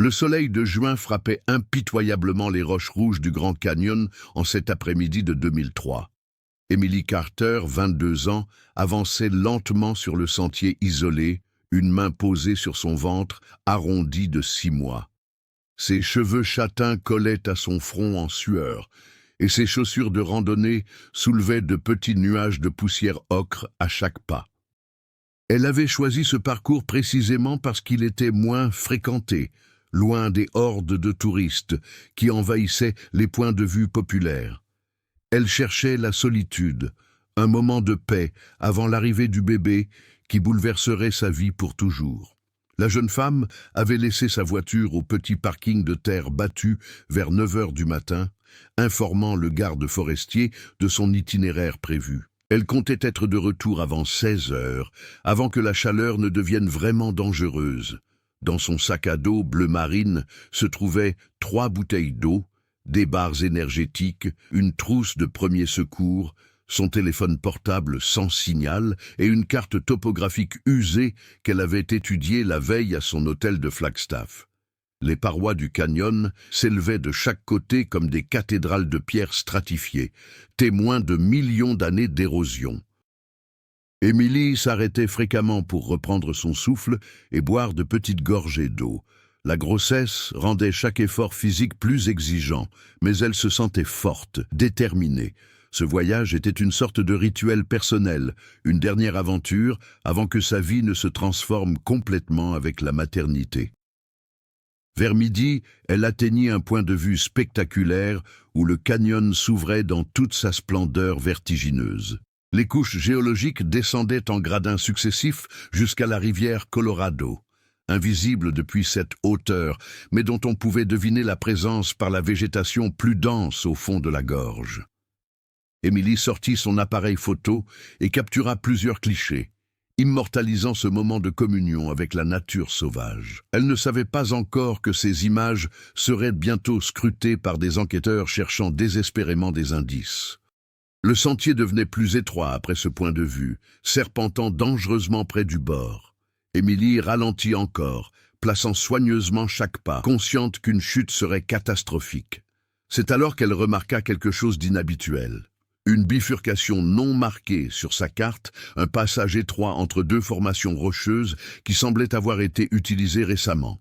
Le soleil de juin frappait impitoyablement les roches rouges du Grand Canyon en cet après-midi de 2003. Emily Carter, 22 ans, avançait lentement sur le sentier isolé, une main posée sur son ventre, arrondi de 6 mois. Ses cheveux châtains collaient à son front en sueur, et ses chaussures de randonnée soulevaient de petits nuages de poussière ocre à chaque pas. Elle avait choisi ce parcours précisément parce qu'il était moins fréquenté, loin des hordes de touristes qui envahissaient les points de vue populaires. Elle cherchait la solitude, un moment de paix avant l'arrivée du bébé qui bouleverserait sa vie pour toujours. La jeune femme avait laissé sa voiture au petit parking de terre battue vers 9 heures du matin, informant le garde forestier de son itinéraire prévu. Elle comptait être de retour avant 16 heures, avant que la chaleur ne devienne vraiment dangereuse. Dans son sac à dos bleu marine se trouvaient 3 bouteilles d'eau, des barres énergétiques, une trousse de premiers secours, son téléphone portable sans signal et une carte topographique usée qu'elle avait étudiée la veille à son hôtel de Flagstaff. Les parois du canyon s'élevaient de chaque côté comme des cathédrales de pierre stratifiées, témoins de millions d'années d'érosion. Emily s'arrêtait fréquemment pour reprendre son souffle et boire de petites gorgées d'eau. La grossesse rendait chaque effort physique plus exigeant, mais elle se sentait forte, déterminée. Ce voyage était une sorte de rituel personnel, une dernière aventure avant que sa vie ne se transforme complètement avec la maternité. Vers midi, elle atteignit un point de vue spectaculaire où le canyon s'ouvrait dans toute sa splendeur vertigineuse. Les couches géologiques descendaient en gradins successifs jusqu'à la rivière Colorado, invisible depuis cette hauteur, mais dont on pouvait deviner la présence par la végétation plus dense au fond de la gorge. Emily sortit son appareil photo et captura plusieurs clichés, immortalisant ce moment de communion avec la nature sauvage. Elle ne savait pas encore que ces images seraient bientôt scrutées par des enquêteurs cherchant désespérément des indices. Le sentier devenait plus étroit après ce point de vue, serpentant dangereusement près du bord. Emily ralentit encore, plaçant soigneusement chaque pas, consciente qu'une chute serait catastrophique. C'est alors qu'elle remarqua quelque chose d'inhabituel. Une bifurcation non marquée sur sa carte, un passage étroit entre 2 formations rocheuses qui semblaient avoir été utilisées récemment.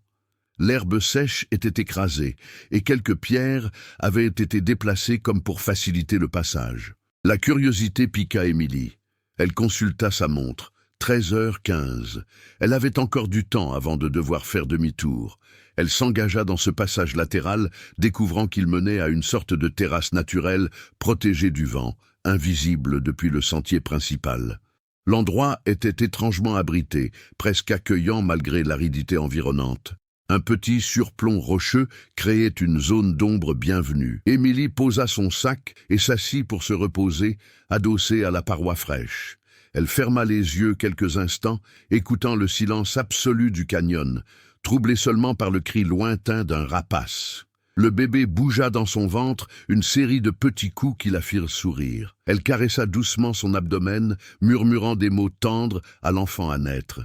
L'herbe sèche était écrasée et quelques pierres avaient été déplacées comme pour faciliter le passage. La curiosité piqua Emily. Elle consulta sa montre. 13h15. Elle avait encore du temps avant de devoir faire demi-tour. Elle s'engagea dans ce passage latéral, découvrant qu'il menait à une sorte de terrasse naturelle protégée du vent, invisible depuis le sentier principal. L'endroit était étrangement abrité, presque accueillant malgré l'aridité environnante. Un petit surplomb rocheux créait une zone d'ombre bienvenue. Emily posa son sac et s'assit pour se reposer, adossée à la paroi fraîche. Elle ferma les yeux quelques instants, écoutant le silence absolu du canyon, troublé seulement par le cri lointain d'un rapace. Le bébé bougea dans son ventre, une série de petits coups qui la firent sourire. Elle caressa doucement son abdomen, murmurant des mots tendres à l'enfant à naître.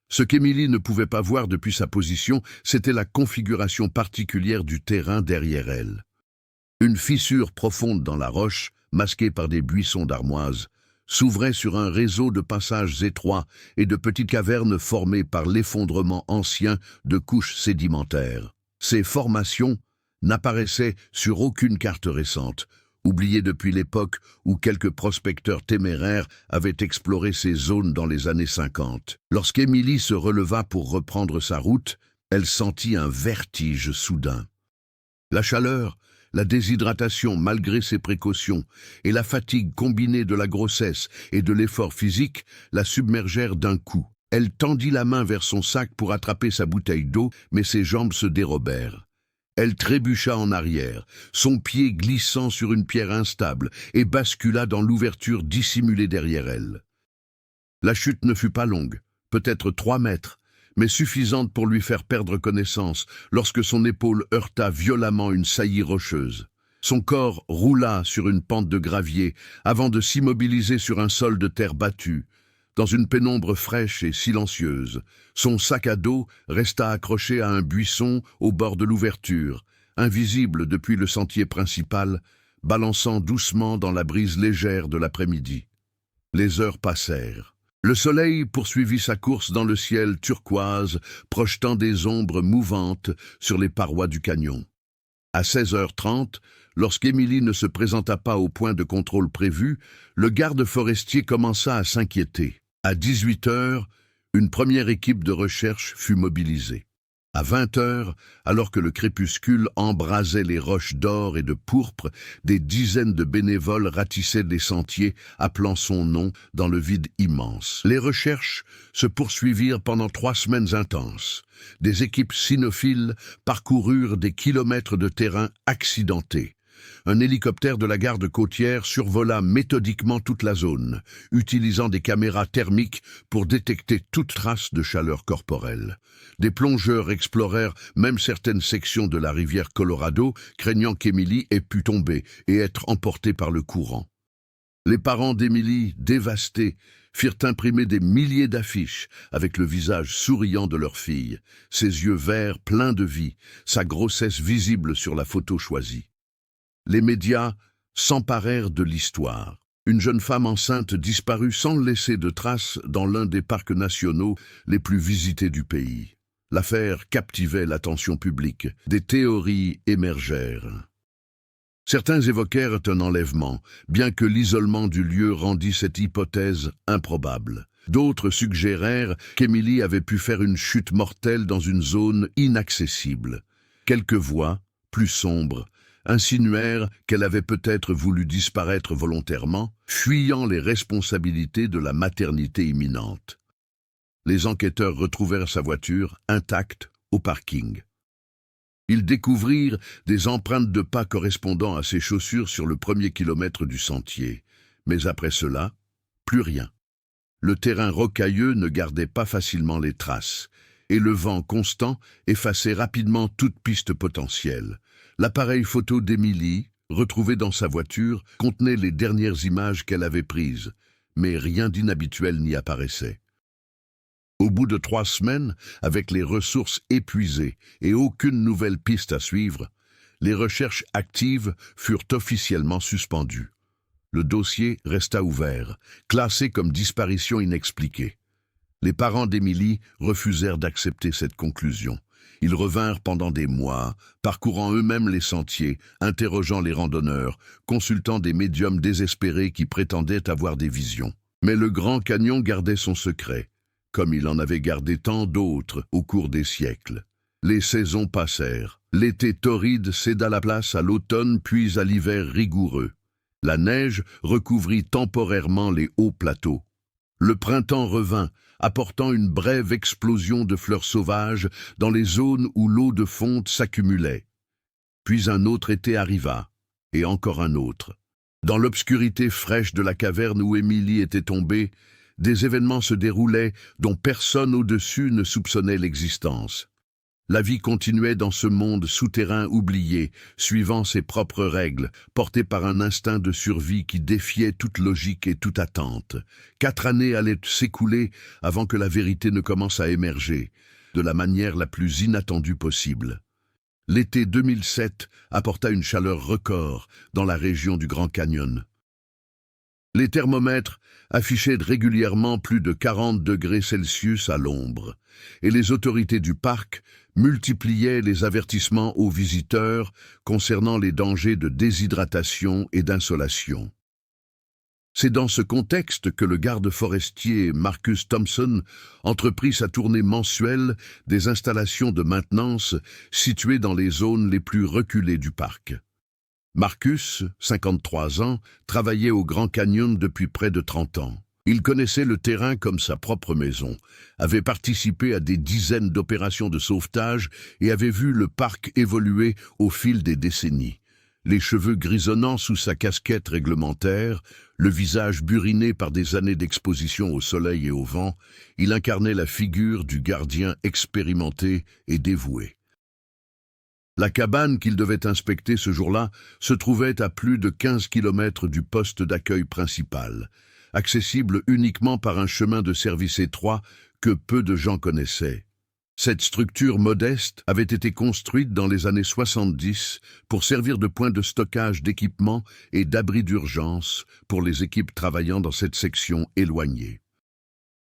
Ce qu'Emily ne pouvait pas voir depuis sa position, c'était la configuration particulière du terrain derrière elle. Une fissure profonde dans la roche, masquée par des buissons d'armoise, s'ouvrait sur un réseau de passages étroits et de petites cavernes formées par l'effondrement ancien de couches sédimentaires. Ces formations n'apparaissaient sur aucune carte récente, oubliées depuis l'époque où quelques prospecteurs téméraires avaient exploré ces zones dans les années 50. Lorsqu'Emily se releva pour reprendre sa route, elle sentit un vertige soudain. La chaleur, la déshydratation malgré ses précautions et la fatigue combinée de la grossesse et de l'effort physique la submergèrent d'un coup. Elle tendit la main vers son sac pour attraper sa bouteille d'eau, mais ses jambes se dérobèrent. Elle trébucha en arrière, son pied glissant sur une pierre instable et bascula dans l'ouverture dissimulée derrière elle. La chute ne fut pas longue, peut-être 3 mètres, mais suffisante pour lui faire perdre connaissance lorsque son épaule heurta violemment une saillie rocheuse. Son corps roula sur une pente de gravier avant de s'immobiliser sur un sol de terre battue. Dans une pénombre fraîche et silencieuse, son sac à dos resta accroché à un buisson au bord de l'ouverture, invisible depuis le sentier principal, balançant doucement dans la brise légère de l'après-midi. Les heures passèrent. Le soleil poursuivit sa course dans le ciel turquoise, projetant des ombres mouvantes sur les parois du canyon. À 16h30, lorsqu'Émilie ne se présenta pas au point de contrôle prévu, le garde forestier commença à s'inquiéter. À 18h, une première équipe de recherche fut mobilisée. À 20h, alors que le crépuscule embrasait les roches d'or et de pourpre, des dizaines de bénévoles ratissaient les sentiers, appelant son nom dans le vide immense. Les recherches se poursuivirent pendant 3 semaines intenses. Des équipes cynophiles parcoururent des kilomètres de terrain accidentés. Un hélicoptère de la garde côtière survola méthodiquement toute la zone, utilisant des caméras thermiques pour détecter toute trace de chaleur corporelle. Des plongeurs explorèrent même certaines sections de la rivière Colorado, craignant qu'Émilie ait pu tomber et être emportée par le courant. Les parents d'Émilie, dévastés, firent imprimer des milliers d'affiches avec le visage souriant de leur fille, ses yeux verts pleins de vie, sa grossesse visible sur la photo choisie. Les médias s'emparèrent de l'histoire. Une jeune femme enceinte disparut sans laisser de traces dans l'un des parcs nationaux les plus visités du pays. L'affaire captivait l'attention publique. Des théories émergèrent. Certains évoquèrent un enlèvement, bien que l'isolement du lieu rendît cette hypothèse improbable. D'autres suggérèrent qu'Émilie avait pu faire une chute mortelle dans une zone inaccessible. Quelques voix, plus sombres, insinuèrent qu'elle avait peut-être voulu disparaître volontairement, fuyant les responsabilités de la maternité imminente. Les enquêteurs retrouvèrent sa voiture intacte au parking. Ils découvrirent des empreintes de pas correspondant à ses chaussures sur le premier kilomètre du sentier. Mais après cela, plus rien. Le terrain rocailleux ne gardait pas facilement les traces, et le vent constant effaçait rapidement toute piste potentielle. L'appareil photo d'Émilie, retrouvé dans sa voiture, contenait les dernières images qu'elle avait prises, mais rien d'inhabituel n'y apparaissait. Au bout de 3 semaines, avec les ressources épuisées et aucune nouvelle piste à suivre, les recherches actives furent officiellement suspendues. Le dossier resta ouvert, classé comme disparition inexpliquée. Les parents d'Émilie refusèrent d'accepter cette conclusion. Ils revinrent pendant des mois, parcourant eux-mêmes les sentiers, interrogeant les randonneurs, consultant des médiums désespérés qui prétendaient avoir des visions. Mais le Grand Canyon gardait son secret, comme il en avait gardé tant d'autres au cours des siècles. Les saisons passèrent. L'été torride céda la place à l'automne puis à l'hiver rigoureux. La neige recouvrit temporairement les hauts plateaux. Le printemps revint, apportant une brève explosion de fleurs sauvages dans les zones où l'eau de fonte s'accumulait. Puis un autre été arriva, et encore un autre. Dans l'obscurité fraîche de la caverne où Émilie était tombée, des événements se déroulaient dont personne au-dessus ne soupçonnait l'existence. La vie continuait dans ce monde souterrain oublié, suivant ses propres règles, porté par un instinct de survie qui défiait toute logique et toute attente. 4 années allaient s'écouler avant que la vérité ne commence à émerger, de la manière la plus inattendue possible. L'été 2007 apporta une chaleur record dans la région du Grand Canyon. Les thermomètres affichaient régulièrement plus de 40 degrés Celsius à l'ombre, et les autorités du parc multipliaient les avertissements aux visiteurs concernant les dangers de déshydratation et d'insolation. C'est dans ce contexte que le garde forestier Marcus Thompson entreprit sa tournée mensuelle des installations de maintenance situées dans les zones les plus reculées du parc. Marcus, 53 ans, travaillait au Grand Canyon depuis près de 30 ans. Il connaissait le terrain comme sa propre maison, avait participé à des dizaines d'opérations de sauvetage et avait vu le parc évoluer au fil des décennies. Les cheveux grisonnants sous sa casquette réglementaire, le visage buriné par des années d'exposition au soleil et au vent, il incarnait la figure du gardien expérimenté et dévoué. La cabane qu'il devait inspecter ce jour-là se trouvait à plus de 15 kilomètres du poste d'accueil principal. accessible uniquement par un chemin de service étroit que peu de gens connaissaient. Cette structure modeste avait été construite dans les années 70 pour servir de point de stockage d'équipements et d'abri d'urgence pour les équipes travaillant dans cette section éloignée.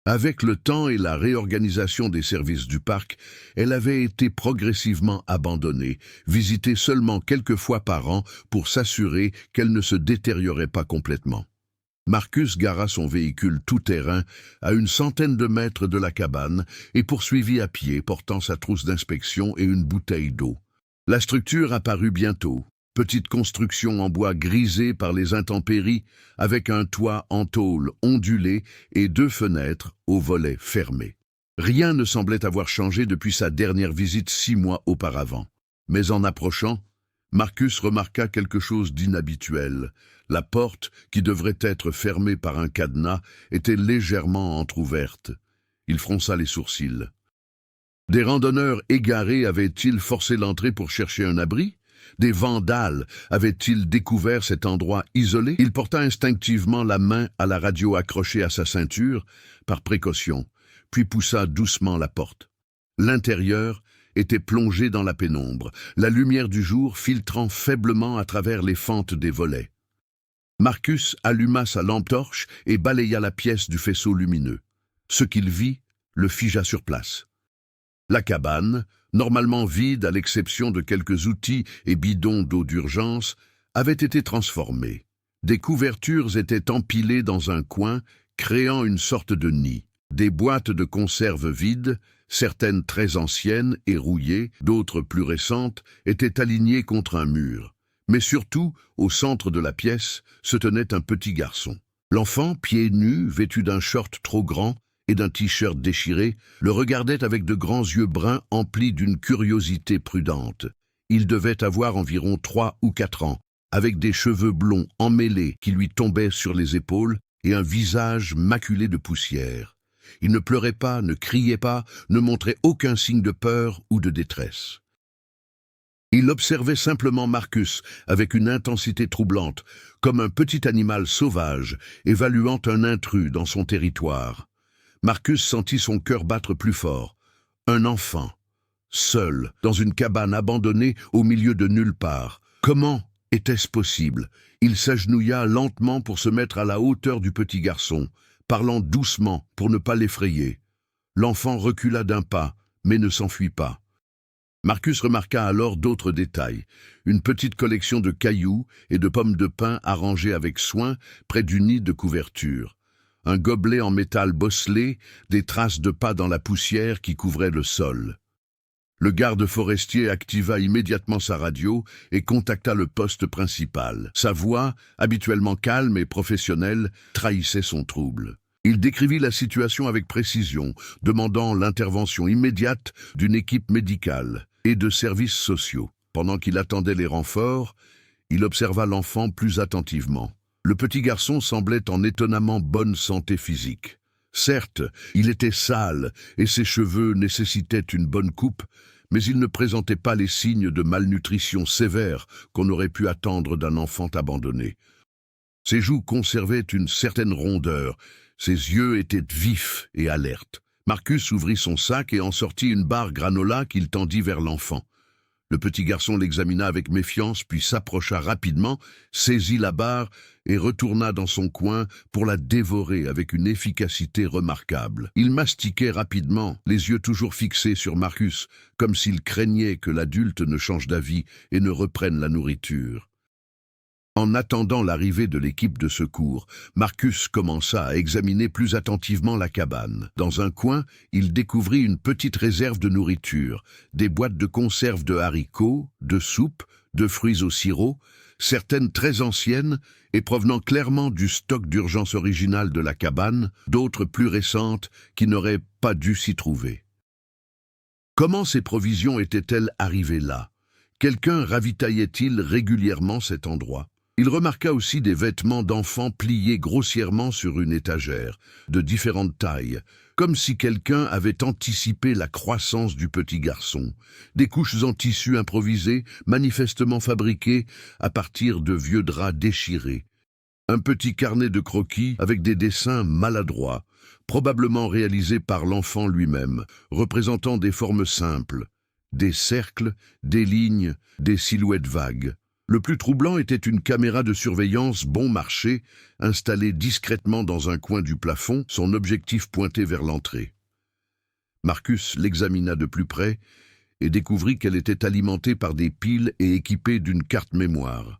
Avec le temps et la réorganisation des services du parc, elle avait été progressivement abandonnée, visitée seulement quelques fois par an pour s'assurer qu'elle ne se détériorait pas complètement. Marcus gara son véhicule tout-terrain à une centaine de mètres de la cabane et poursuivit à pied portant sa trousse d'inspection et une bouteille d'eau. La structure apparut bientôt. Petite construction en bois grisé par les intempéries, avec un toit en tôle ondulé et 2 fenêtres aux volets fermés. Rien ne semblait avoir changé depuis sa dernière visite 6 mois auparavant. Mais en approchant, Marcus remarqua quelque chose d'inhabituel. La porte, qui devrait être fermée par un cadenas, était légèrement entr'ouverte. Il fronça les sourcils. Des randonneurs égarés avaient-ils forcé l'entrée pour chercher un abri ? Des vandales avaient-ils découvert cet endroit isolé? Il porta instinctivement la main à la radio accrochée à sa ceinture, par précaution, puis poussa doucement la porte. L'intérieur était plongé dans la pénombre, la lumière du jour filtrant faiblement à travers les fentes des volets. Marcus alluma sa lampe torche et balaya la pièce du faisceau lumineux. Ce qu'il vit le figea sur place. La cabane, normalement vide à l'exception de quelques outils et bidons d'eau d'urgence, avait été transformée. Des couvertures étaient empilées dans un coin, créant une sorte de nid. Des boîtes de conserve vides, certaines très anciennes et rouillées, d'autres plus récentes, étaient alignées contre un mur. Mais surtout, au centre de la pièce, se tenait un petit garçon. L'enfant, pieds nus, vêtu d'un short trop grand et d'un t-shirt déchiré, le regardait avec de grands yeux bruns emplis d'une curiosité prudente. Il devait avoir environ 3 ou 4 ans, avec des cheveux blonds emmêlés qui lui tombaient sur les épaules et un visage maculé de poussière. Il ne pleurait pas, ne criait pas, ne montrait aucun signe de peur ou de détresse. Il observait simplement Marcus avec une intensité troublante, comme un petit animal sauvage évaluant un intrus dans son territoire. Marcus sentit son cœur battre plus fort. Un enfant, seul, dans une cabane abandonnée au milieu de nulle part. Comment était-ce possible? Il s'agenouilla lentement pour se mettre à la hauteur du petit garçon, parlant doucement pour ne pas l'effrayer. L'enfant recula d'un pas, mais ne s'enfuit pas. Marcus remarqua alors d'autres détails. Une petite collection de cailloux et de pommes de pin arrangées avec soin près du nid de couverture. Un gobelet en métal bosselé, des traces de pas dans la poussière qui couvraient le sol. Le garde forestier activa immédiatement sa radio et contacta le poste principal. Sa voix, habituellement calme et professionnelle, trahissait son trouble. Il décrivit la situation avec précision, demandant l'intervention immédiate d'une équipe médicale et de services sociaux. Pendant qu'il attendait les renforts, il observa l'enfant plus attentivement. Le petit garçon semblait en étonnamment bonne santé physique. Certes, il était sale et ses cheveux nécessitaient une bonne coupe, mais il ne présentait pas les signes de malnutrition sévère qu'on aurait pu attendre d'un enfant abandonné. Ses joues conservaient une certaine rondeur, ses yeux étaient vifs et alertes. Marcus ouvrit son sac et en sortit une barre granola qu'il tendit vers l'enfant. Le petit garçon l'examina avec méfiance, puis s'approcha rapidement, saisit la barre et retourna dans son coin pour la dévorer avec une efficacité remarquable. Il mastiquait rapidement, les yeux toujours fixés sur Marcus, comme s'il craignait que l'adulte ne change d'avis et ne reprenne la nourriture. En attendant l'arrivée de l'équipe de secours, Marcus commença à examiner plus attentivement la cabane. Dans un coin, il découvrit une petite réserve de nourriture, des boîtes de conserve de haricots, de soupe, de fruits au sirop, certaines très anciennes et provenant clairement du stock d'urgence original de la cabane, d'autres plus récentes qui n'auraient pas dû s'y trouver. Comment ces provisions étaient-elles arrivées là? Quelqu'un ravitaillait-il régulièrement cet endroit? Il remarqua aussi des vêtements d'enfants pliés grossièrement sur une étagère, de différentes tailles, comme si quelqu'un avait anticipé la croissance du petit garçon. Des couches en tissu improvisées, manifestement fabriquées à partir de vieux draps déchirés. Un petit carnet de croquis avec des dessins maladroits, probablement réalisés par l'enfant lui-même, représentant des formes simples, des cercles, des lignes, des silhouettes vagues. Le plus troublant était une caméra de surveillance bon marché, installée discrètement dans un coin du plafond, son objectif pointé vers l'entrée. Marcus l'examina de plus près et découvrit qu'elle était alimentée par des piles et équipée d'une carte mémoire.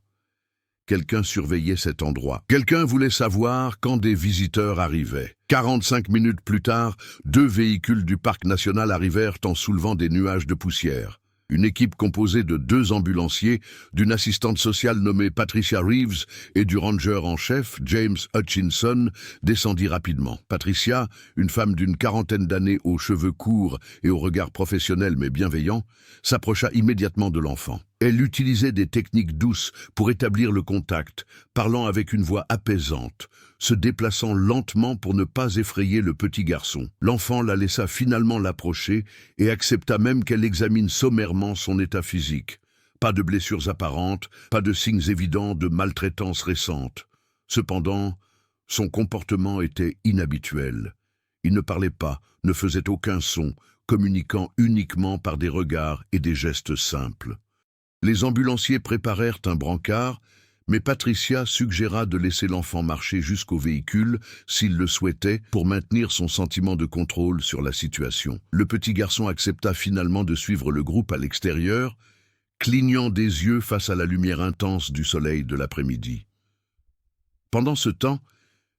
Quelqu'un surveillait cet endroit. Quelqu'un voulait savoir quand des visiteurs arrivaient. 45 minutes plus tard, 2 véhicules du parc national arrivèrent en soulevant des nuages de poussière. Une équipe composée de 2 ambulanciers, d'une assistante sociale nommée Patricia Reeves et du ranger en chef, James Hutchinson, descendit rapidement. Patricia, une femme d'une 40aine d'années aux cheveux courts et au regard professionnel mais bienveillant, s'approcha immédiatement de l'enfant. Elle utilisait des techniques douces pour établir le contact, parlant avec une voix apaisante, se déplaçant lentement pour ne pas effrayer le petit garçon. L'enfant la laissa finalement l'approcher et accepta même qu'elle examine sommairement son état physique. Pas de blessures apparentes, pas de signes évidents de maltraitance récente. Cependant, son comportement était inhabituel. Il ne parlait pas, ne faisait aucun son, communiquant uniquement par des regards et des gestes simples. Les ambulanciers préparèrent un brancard, mais Patricia suggéra de laisser l'enfant marcher jusqu'au véhicule, s'il le souhaitait, pour maintenir son sentiment de contrôle sur la situation. Le petit garçon accepta finalement de suivre le groupe à l'extérieur, clignant des yeux face à la lumière intense du soleil de l'après-midi. Pendant ce temps,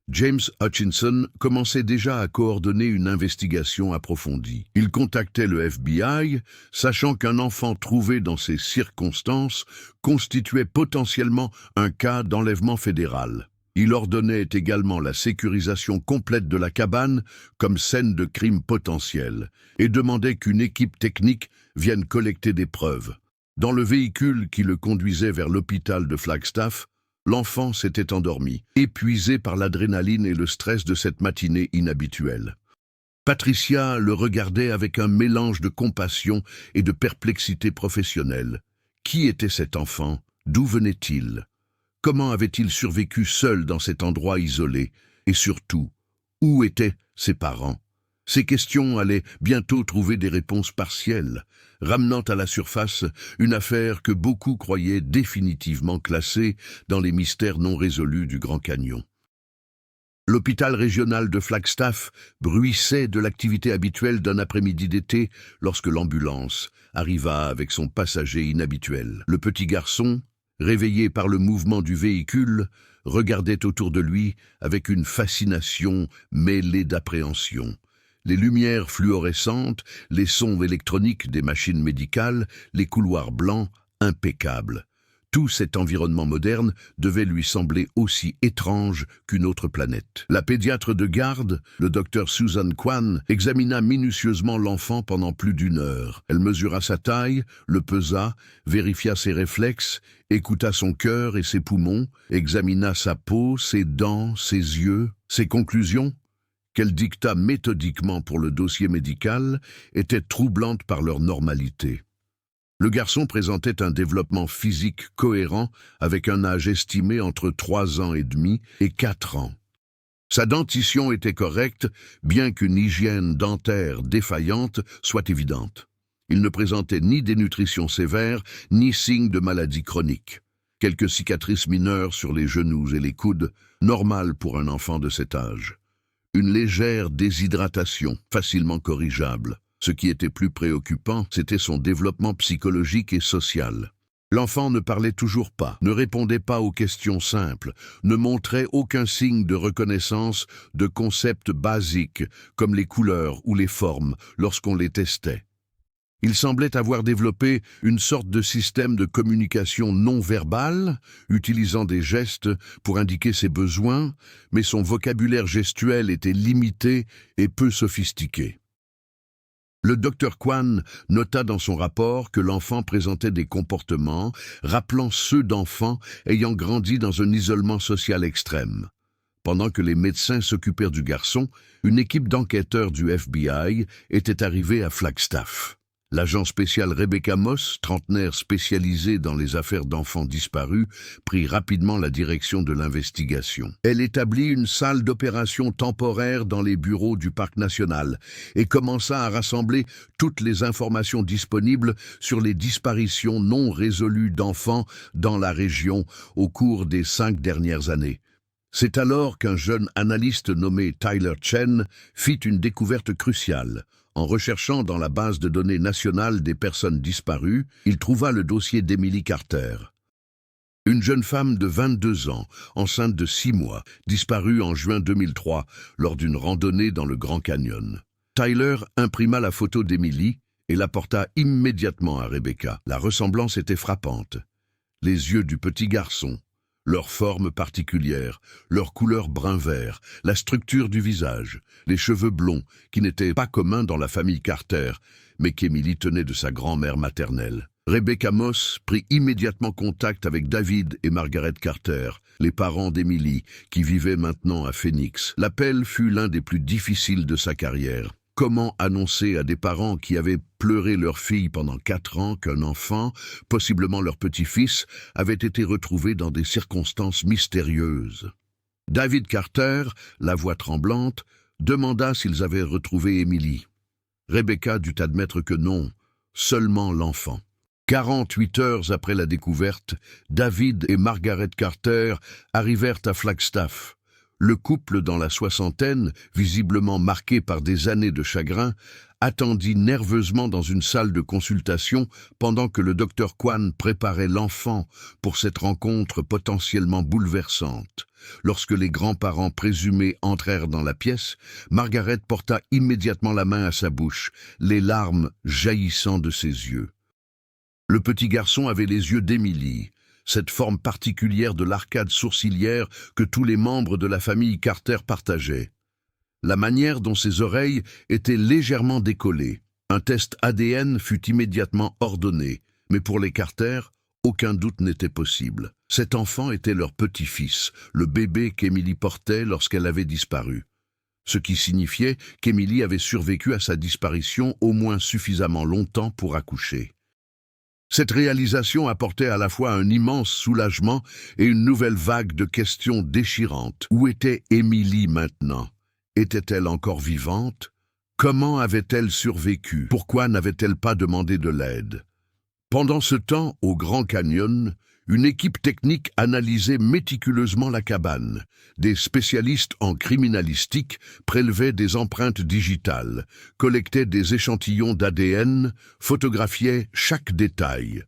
James Hutchinson commençait déjà à coordonner une investigation approfondie. Il contactait le FBI, sachant qu'un enfant trouvé dans ces circonstances constituait potentiellement un cas d'enlèvement fédéral. Il ordonnait également la sécurisation complète de la cabane comme scène de crime potentiel et demandait qu'une équipe technique vienne collecter des preuves. Dans le véhicule qui le conduisait vers l'hôpital de Flagstaff, l'enfant s'était endormi, épuisé par l'adrénaline et le stress de cette matinée inhabituelle. Patricia le regardait avec un mélange de compassion et de perplexité professionnelle. Qui était cet enfant? D'où venait-il? Comment avait-il survécu seul dans cet endroit isolé? Et surtout, où étaient ses parents? Ces questions allaient bientôt trouver des réponses partielles, ramenant à la surface une affaire que beaucoup croyaient définitivement classée dans les mystères non résolus du Grand Canyon. L'hôpital régional de Flagstaff bruissait de l'activité habituelle d'un après-midi d'été lorsque l'ambulance arriva avec son passager inhabituel. Le petit garçon, réveillé par le mouvement du véhicule, regardait autour de lui avec une fascination mêlée d'appréhension. Les lumières fluorescentes, les sons électroniques des machines médicales, les couloirs blancs, impeccables. Tout cet environnement moderne devait lui sembler aussi étrange qu'une autre planète. La pédiatre de garde, le docteur Susan Kwan, examina minutieusement l'enfant pendant plus d'1 heure. Elle mesura sa taille, le pesa, vérifia ses réflexes, écouta son cœur et ses poumons, examina sa peau, ses dents, ses yeux. Ses conclusions, qu'elle dicta méthodiquement pour le dossier médical, étaient troublantes par leur normalité. Le garçon présentait un développement physique cohérent avec un âge estimé entre 3 ans et demi et 4 ans. Sa dentition était correcte, bien qu'une hygiène dentaire défaillante soit évidente. Il ne présentait ni dénutrition sévère, ni signe de maladie chronique. Quelques cicatrices mineures sur les genoux et les coudes, normales pour un enfant de cet âge. Une légère déshydratation, facilement corrigeable. Ce qui était plus préoccupant, c'était son développement psychologique et social. L'enfant ne parlait toujours pas, ne répondait pas aux questions simples, ne montrait aucun signe de reconnaissance de concepts basiques comme les couleurs ou les formes lorsqu'on les testait. Il semblait avoir développé une sorte de système de communication non verbale, utilisant des gestes pour indiquer ses besoins, mais son vocabulaire gestuel était limité et peu sophistiqué. Le docteur Kwan nota dans son rapport que l'enfant présentait des comportements rappelant ceux d'enfants ayant grandi dans un isolement social extrême. Pendant que les médecins s'occupèrent du garçon, une équipe d'enquêteurs du FBI était arrivée à Flagstaff. L'agent spécial Rebecca Moss, trentenaire spécialisée dans les affaires d'enfants disparus, prit rapidement la direction de l'investigation. Elle établit une salle d'opération temporaire dans les bureaux du parc national et commença à rassembler toutes les informations disponibles sur les disparitions non résolues d'enfants dans la région au cours des 5 dernières années. C'est alors qu'un jeune analyste nommé Tyler Chen fit une découverte cruciale. En recherchant dans la base de données nationale des personnes disparues, il trouva le dossier d'Emily Carter. Une jeune femme de 22 ans, enceinte de 6 mois, disparue en juin 2003 lors d'une randonnée dans le Grand Canyon. Tyler imprima la photo d'Emily et la porta immédiatement à Rebecca. La ressemblance était frappante. Les yeux du petit garçon, leur forme particulière, leur couleur brun-vert, la structure du visage, les cheveux blonds, qui n'étaient pas communs dans la famille Carter, mais qu'Emily tenait de sa grand-mère maternelle. Rebecca Moss prit immédiatement contact avec David et Margaret Carter, les parents d'Emily, qui vivaient maintenant à Phoenix. L'appel fut l'un des plus difficiles de sa carrière. Comment annoncer à des parents qui avaient pleuré leur fille pendant 4 ans qu'un enfant, possiblement leur petit-fils, avait été retrouvé dans des circonstances mystérieuses? David Carter, la voix tremblante, demanda s'ils avaient retrouvé Emily. Rebecca dut admettre que non, seulement l'enfant. 48 heures après la découverte, David et Margaret Carter arrivèrent à Flagstaff. Le couple dans la soixantaine, visiblement marqué par des années de chagrin, attendit nerveusement dans une salle de consultation pendant que le docteur Kwan préparait l'enfant pour cette rencontre potentiellement bouleversante. Lorsque les grands-parents présumés entrèrent dans la pièce, Margaret porta immédiatement la main à sa bouche, les larmes jaillissant de ses yeux. Le petit garçon avait les yeux d'Emily, cette forme particulière de l'arcade sourcilière que tous les membres de la famille Carter partageaient. La manière dont ses oreilles étaient légèrement décollées. Un test ADN fut immédiatement ordonné, mais pour les Carter, aucun doute n'était possible. Cet enfant était leur petit-fils, le bébé qu'Emily portait lorsqu'elle avait disparu. Ce qui signifiait qu'Emily avait survécu à sa disparition au moins suffisamment longtemps pour accoucher. Cette réalisation apportait à la fois un immense soulagement et une nouvelle vague de questions déchirantes. Où était Emily maintenant? Était-elle encore vivante? Comment avait-elle survécu? Pourquoi n'avait-elle pas demandé de l'aide? Pendant ce temps, au Grand Canyon, une équipe technique analysait méticuleusement la cabane. Des spécialistes en criminalistique prélevaient des empreintes digitales, collectaient des échantillons d'ADN, photographiaient chaque détail.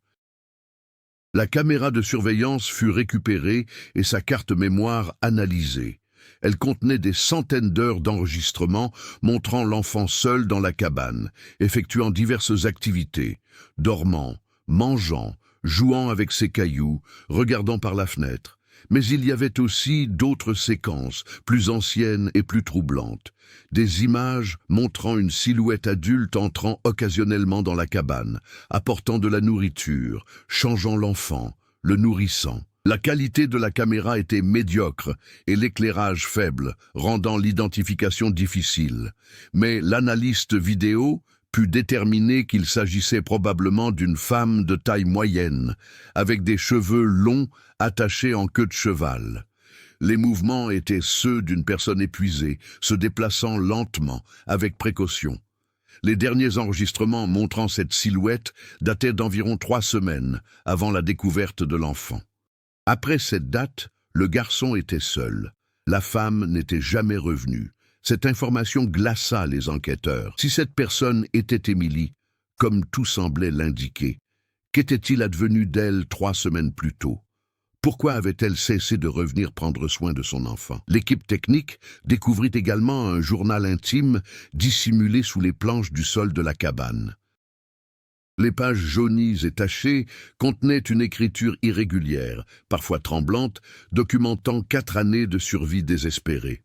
La caméra de surveillance fut récupérée et sa carte mémoire analysée. Elle contenait des centaines d'heures d'enregistrement montrant l'enfant seul dans la cabane, effectuant diverses activités, dormant, mangeant, jouant avec ses cailloux, regardant par la fenêtre. Mais il y avait aussi d'autres séquences, plus anciennes et plus troublantes. Des images montrant une silhouette adulte entrant occasionnellement dans la cabane, apportant de la nourriture, changeant l'enfant, le nourrissant. La qualité de la caméra était médiocre et l'éclairage faible, rendant l'identification difficile. Mais l'analyste vidéo put déterminer qu'il s'agissait probablement d'une femme de taille moyenne, avec des cheveux longs attachés en queue de cheval. Les mouvements étaient ceux d'une personne épuisée, se déplaçant lentement, avec précaution. Les derniers enregistrements montrant cette silhouette dataient d'environ 3 semaines avant la découverte de l'enfant. Après cette date, le garçon était seul. La femme n'était jamais revenue. Cette information glaça les enquêteurs. Si cette personne était Emily, comme tout semblait l'indiquer, qu'était-il advenu d'elle 3 semaines plus tôt? Pourquoi avait-elle cessé de revenir prendre soin de son enfant? L'équipe technique découvrit également un journal intime dissimulé sous les planches du sol de la cabane. Les pages jaunies et tachées contenaient une écriture irrégulière, parfois tremblante, documentant 4 années de survie désespérée.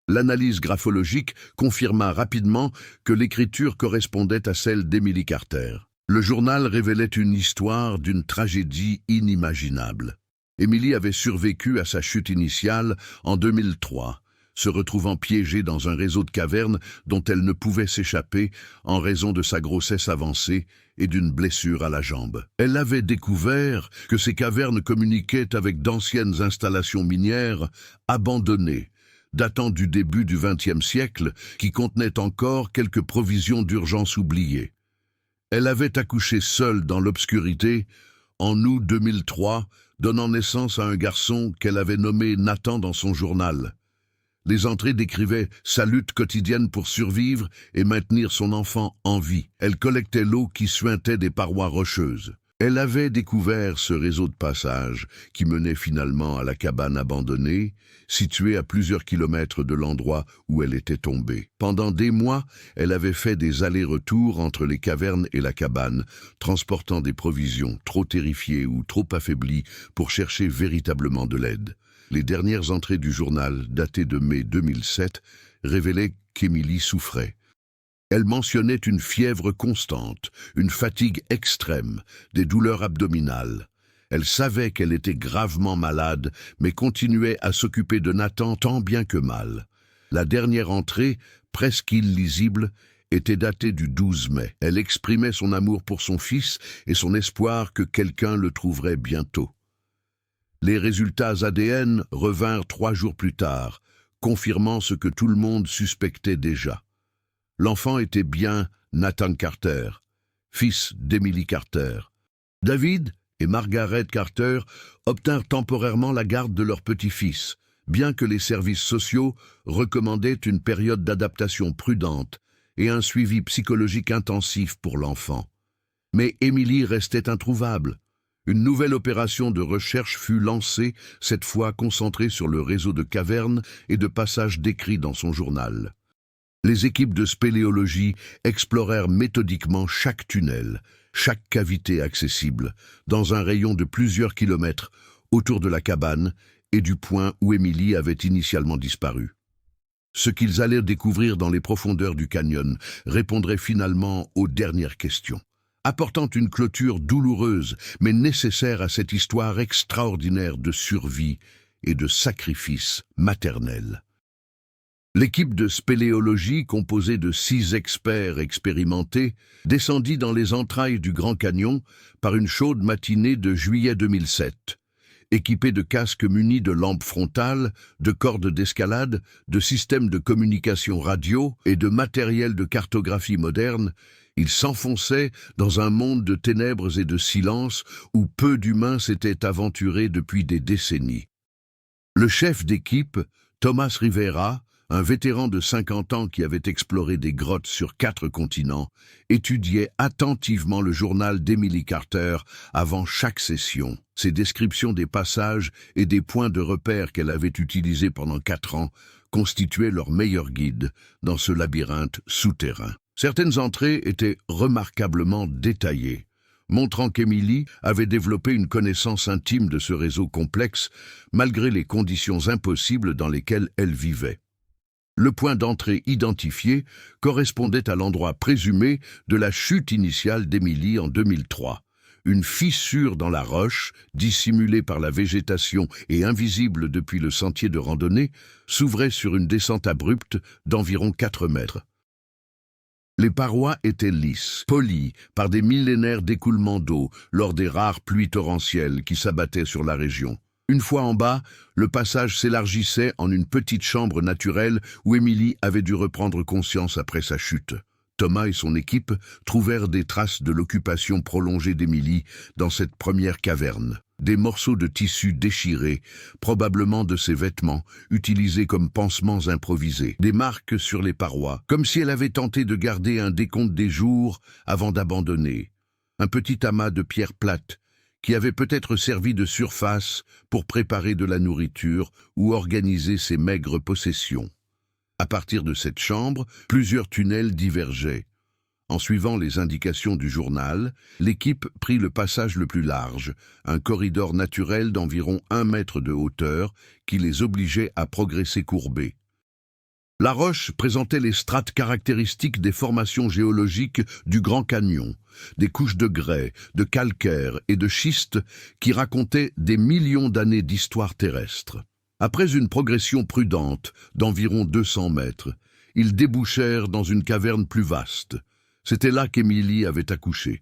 L'analyse graphologique confirma rapidement que l'écriture correspondait à celle d'Emily Carter. Le journal révélait une histoire d'une tragédie inimaginable. Emily avait survécu à sa chute initiale en 2003, se retrouvant piégée dans un réseau de cavernes dont elle ne pouvait s'échapper en raison de sa grossesse avancée et d'une blessure à la jambe. Elle avait découvert que ces cavernes communiquaient avec d'anciennes installations minières abandonnées, datant du début du XXe siècle, qui contenaient encore quelques provisions d'urgence oubliées. Elle avait accouché seule dans l'obscurité en août 2003, donnant naissance à un garçon qu'elle avait nommé Nathan dans son journal. Les entrées décrivaient sa lutte quotidienne pour survivre et maintenir son enfant en vie. Elle collectait l'eau qui suintait des parois rocheuses. Elle avait découvert ce réseau de passage qui menait finalement à la cabane abandonnée, située à plusieurs kilomètres de l'endroit où elle était tombée. Pendant des mois, elle avait fait des allers-retours entre les cavernes et la cabane, transportant des provisions, trop terrifiée ou trop affaiblie pour chercher véritablement de l'aide. Les dernières entrées du journal, datées de mai 2007, révélaient qu'Emily souffrait. Elle mentionnait une fièvre constante, une fatigue extrême, des douleurs abdominales. Elle savait qu'elle était gravement malade, mais continuait à s'occuper de Nathan tant bien que mal. La dernière entrée, presque illisible, était datée du 12 mai. Elle exprimait son amour pour son fils et son espoir que quelqu'un le trouverait bientôt. Les résultats ADN revinrent 3 jours plus tard, confirmant ce que tout le monde suspectait déjà. L'enfant était bien Nathan Carter, fils d'Emily Carter. David et Margaret Carter obtinrent temporairement la garde de leur petit-fils, bien que les services sociaux recommandaient une période d'adaptation prudente et un suivi psychologique intensif pour l'enfant. Mais Emily restait introuvable. Une nouvelle opération de recherche fut lancée, cette fois concentrée sur le réseau de cavernes et de passages décrits dans son journal. Les équipes de spéléologie explorèrent méthodiquement chaque tunnel, chaque cavité accessible, dans un rayon de plusieurs kilomètres, autour de la cabane et du point où Emily avait initialement disparu. Ce qu'ils allaient découvrir dans les profondeurs du canyon répondrait finalement aux dernières questions, apportant une clôture douloureuse mais nécessaire à cette histoire extraordinaire de survie et de sacrifice maternel. L'équipe de spéléologie, composée de 6 experts expérimentés, descendit dans les entrailles du Grand Canyon par une chaude matinée de juillet 2007. Équipés de casques munis de lampes frontales, de cordes d'escalade, de systèmes de communication radio et de matériel de cartographie moderne, ils s'enfonçaient dans un monde de ténèbres et de silence où peu d'humains s'étaient aventurés depuis des décennies. Le chef d'équipe, Thomas Rivera, un vétéran de 50 ans qui avait exploré des grottes sur 4 continents, étudiait attentivement le journal d'Emily Carter avant chaque session. Ses descriptions des passages et des points de repère qu'elle avait utilisés pendant 4 ans constituaient leur meilleur guide dans ce labyrinthe souterrain. Certaines entrées étaient remarquablement détaillées, montrant qu'Emily avait développé une connaissance intime de ce réseau complexe, malgré les conditions impossibles dans lesquelles elle vivait. Le point d'entrée identifié correspondait à l'endroit présumé de la chute initiale d'Emily en 2003. Une fissure dans la roche, dissimulée par la végétation et invisible depuis le sentier de randonnée, s'ouvrait sur une descente abrupte d'environ 4 mètres. Les parois étaient lisses, polies par des millénaires d'écoulement d'eau lors des rares pluies torrentielles qui s'abattaient sur la région. Une fois en bas, le passage s'élargissait en une petite chambre naturelle où Emily avait dû reprendre conscience après sa chute. Thomas et son équipe trouvèrent des traces de l'occupation prolongée d'Emily dans cette première caverne. Des morceaux de tissu déchirés, probablement de ses vêtements, utilisés comme pansements improvisés. Des marques sur les parois, comme si elle avait tenté de garder un décompte des jours avant d'abandonner. Un petit amas de pierres plates, qui avait peut-être servi de surface pour préparer de la nourriture ou organiser ses maigres possessions. À partir de cette chambre, plusieurs tunnels divergeaient. En suivant les indications du journal, l'équipe prit le passage le plus large, un corridor naturel d'environ 1 mètre de hauteur qui les obligeait à progresser courbés. La roche présentait les strates caractéristiques des formations géologiques du Grand Canyon, des couches de grès, de calcaire et de schiste qui racontaient des millions d'années d'histoire terrestre. Après une progression prudente d'environ 200 mètres, ils débouchèrent dans une caverne plus vaste. C'était là qu'Émilie avait accouché.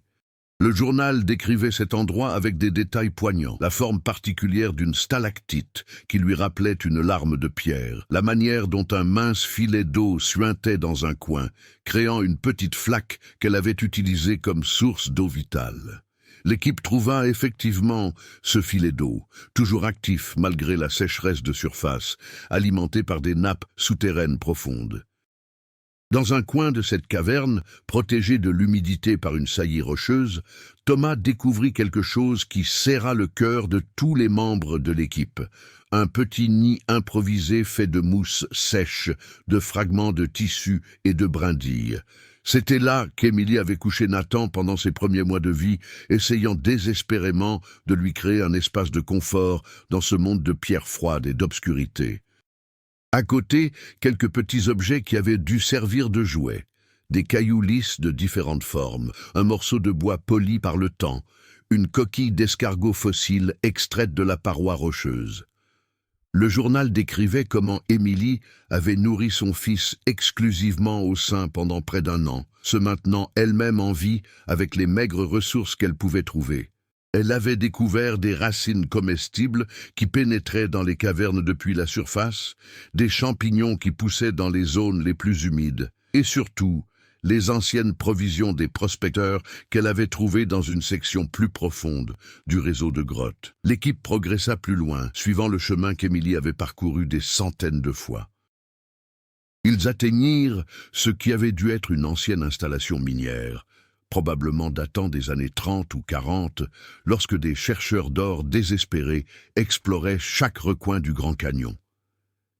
Le journal décrivait cet endroit avec des détails poignants, la forme particulière d'une stalactite qui lui rappelait une larme de pierre, la manière dont un mince filet d'eau suintait dans un coin, créant une petite flaque qu'elle avait utilisée comme source d'eau vitale. L'équipe trouva effectivement ce filet d'eau, toujours actif malgré la sécheresse de surface, alimenté par des nappes souterraines profondes. Dans un coin de cette caverne, protégée de l'humidité par une saillie rocheuse, Thomas découvrit quelque chose qui serra le cœur de tous les membres de l'équipe. Un petit nid improvisé fait de mousse sèche, de fragments de tissu et de brindilles. C'était là qu'Émilie avait couché Nathan pendant ses premiers mois de vie, essayant désespérément de lui créer un espace de confort dans ce monde de pierres froides et d'obscurité. À côté, quelques petits objets qui avaient dû servir de jouets. Des cailloux lisses de différentes formes, un morceau de bois poli par le temps, une coquille d'escargot fossile extraite de la paroi rocheuse. Le journal décrivait comment Émilie avait nourri son fils exclusivement au sein pendant près d'1 an, se maintenant elle-même en vie avec les maigres ressources qu'elle pouvait trouver. Elle avait découvert des racines comestibles qui pénétraient dans les cavernes depuis la surface, des champignons qui poussaient dans les zones les plus humides, et surtout, les anciennes provisions des prospecteurs qu'elle avait trouvées dans une section plus profonde du réseau de grottes. L'équipe progressa plus loin, suivant le chemin qu'Émilie avait parcouru des centaines de fois. Ils atteignirent ce qui avait dû être une ancienne installation minière, probablement datant des années 30 ou 40, lorsque des chercheurs d'or désespérés exploraient chaque recoin du Grand Canyon.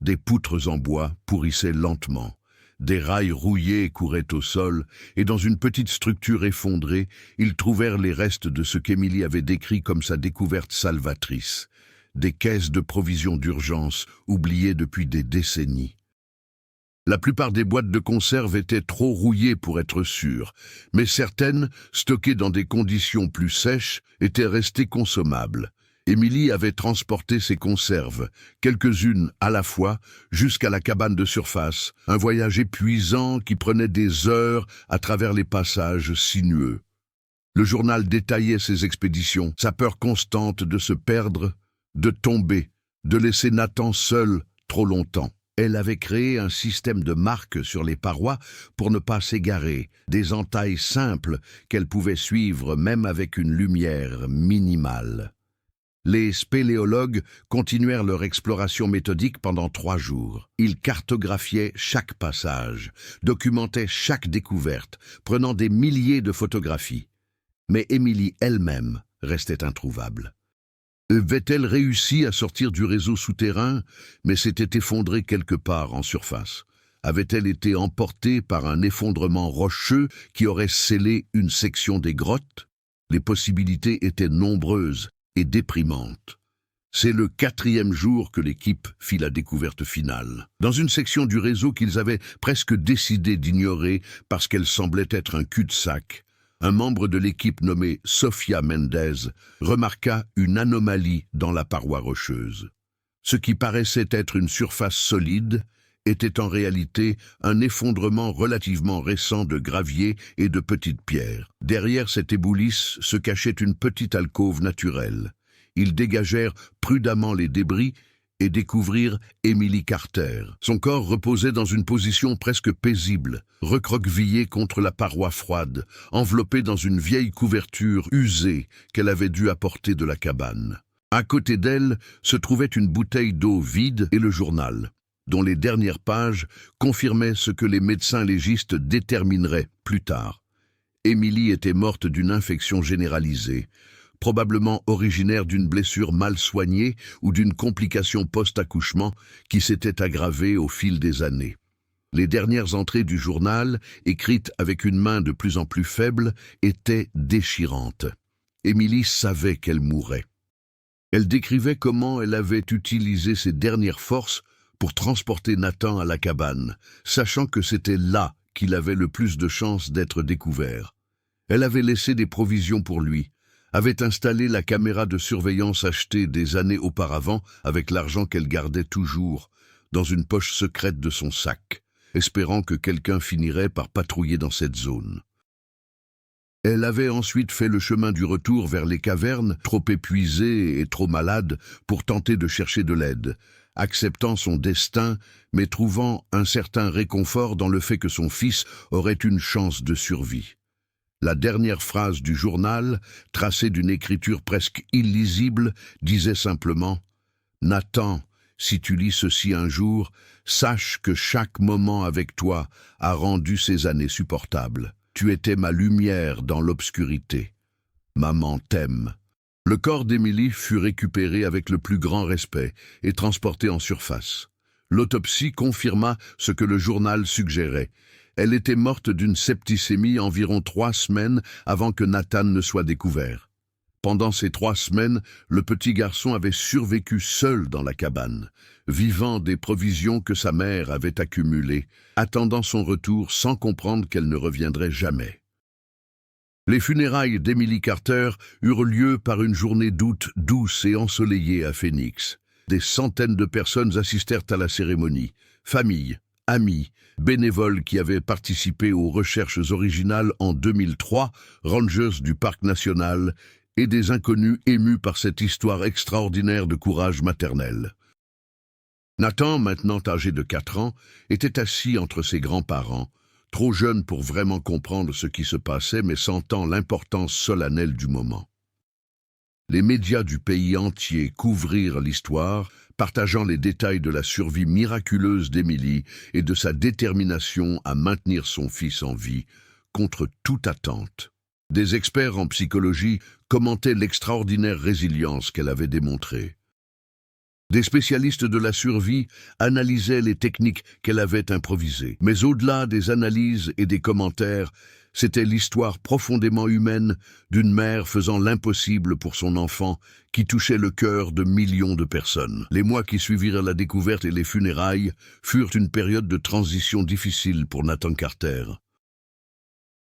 Des poutres en bois pourrissaient lentement, des rails rouillés couraient au sol, et dans une petite structure effondrée, ils trouvèrent les restes de ce qu'Émilie avait décrit comme sa découverte salvatrice, des caisses de provisions d'urgence oubliées depuis des décennies. La plupart des boîtes de conserve étaient trop rouillées pour être sûres, mais certaines, stockées dans des conditions plus sèches, étaient restées consommables. Émilie avait transporté ses conserves, quelques-unes à la fois, jusqu'à la cabane de surface, un voyage épuisant qui prenait des heures à travers les passages sinueux. Le journal détaillait ses expéditions, sa peur constante de se perdre, de tomber, de laisser Nathan seul trop longtemps. Elle avait créé un système de marques sur les parois pour ne pas s'égarer, des entailles simples qu'elle pouvait suivre même avec une lumière minimale. Les spéléologues continuèrent leur exploration méthodique pendant 3 jours. Ils cartographiaient chaque passage, documentaient chaque découverte, prenant des milliers de photographies. Mais Émilie elle-même restait introuvable. Avait-elle réussi à sortir du réseau souterrain, mais s'était effondrée quelque part en surface? Avait-elle été emportée par un effondrement rocheux qui aurait scellé une section des grottes? Les possibilités étaient nombreuses et déprimantes. C'est le 4e jour que l'équipe fit la découverte finale. Dans une section du réseau qu'ils avaient presque décidé d'ignorer parce qu'elle semblait être un cul-de-sac, un membre de l'équipe nommé Sofia Mendez remarqua une anomalie dans la paroi rocheuse. Ce qui paraissait être une surface solide était en réalité un effondrement relativement récent de gravier et de petites pierres. Derrière cette éboulis se cachait une petite alcôve naturelle. Ils dégagèrent prudemment les débris et découvrirent Émilie Carter. Son corps reposait dans une position presque paisible, recroquevillé contre la paroi froide, enveloppée dans une vieille couverture usée qu'elle avait dû apporter de la cabane. À côté d'elle se trouvait une bouteille d'eau vide et le journal, dont les dernières pages confirmaient ce que les médecins légistes détermineraient plus tard. Émilie était morte d'une infection généralisée, probablement originaire d'une blessure mal soignée ou d'une complication post-accouchement qui s'était aggravée au fil des années. Les dernières entrées du journal, écrites avec une main de plus en plus faible, étaient déchirantes. Émilie savait qu'elle mourrait. Elle décrivait comment elle avait utilisé ses dernières forces pour transporter Nathan à la cabane, sachant que c'était là qu'il avait le plus de chances d'être découvert. Elle avait laissé des provisions pour lui, avait installé la caméra de surveillance achetée des années auparavant avec l'argent qu'elle gardait toujours dans une poche secrète de son sac, espérant que quelqu'un finirait par patrouiller dans cette zone. Elle avait ensuite fait le chemin du retour vers les cavernes, trop épuisée et trop malade pour tenter de chercher de l'aide, acceptant son destin, mais trouvant un certain réconfort dans le fait que son fils aurait une chance de survie. La dernière phrase du journal, tracée d'une écriture presque illisible, disait simplement « Nathan, si tu lis ceci un jour, sache que chaque moment avec toi a rendu ces années supportables. Tu étais ma lumière dans l'obscurité. Maman t'aime. » Le corps d'Emily fut récupéré avec le plus grand respect et transporté en surface. L'autopsie confirma ce que le journal suggérait. Elle était morte d'une septicémie environ 3 semaines avant que Nathan ne soit découvert. Pendant ces 3 semaines, le petit garçon avait survécu seul dans la cabane, vivant des provisions que sa mère avait accumulées, attendant son retour sans comprendre qu'elle ne reviendrait jamais. Les funérailles d'Emily Carter eurent lieu par une journée d'août douce et ensoleillée à Phoenix. Des centaines de personnes assistèrent à la cérémonie, familles, amis, bénévoles qui avaient participé aux recherches originales en 2003, rangers du parc national, et des inconnus émus par cette histoire extraordinaire de courage maternel. Nathan, maintenant âgé de 4 ans, était assis entre ses grands-parents, trop jeune pour vraiment comprendre ce qui se passait, mais sentant l'importance solennelle du moment. Les médias du pays entier couvrirent l'histoire, partageant les détails de la survie miraculeuse d'Emily et de sa détermination à maintenir son fils en vie, contre toute attente. Des experts en psychologie commentaient l'extraordinaire résilience qu'elle avait démontrée. Des spécialistes de la survie analysaient les techniques qu'elle avait improvisées. Mais au-delà des analyses et des commentaires, c'était l'histoire profondément humaine d'une mère faisant l'impossible pour son enfant qui touchait le cœur de millions de personnes. Les mois qui suivirent la découverte et les funérailles furent une période de transition difficile pour Nathan Carter.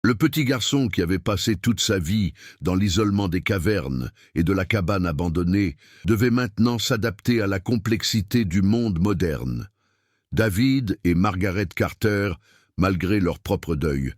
Le petit garçon qui avait passé toute sa vie dans l'isolement des cavernes et de la cabane abandonnée devait maintenant s'adapter à la complexité du monde moderne. David et Margaret Carter, malgré leur propre deuil,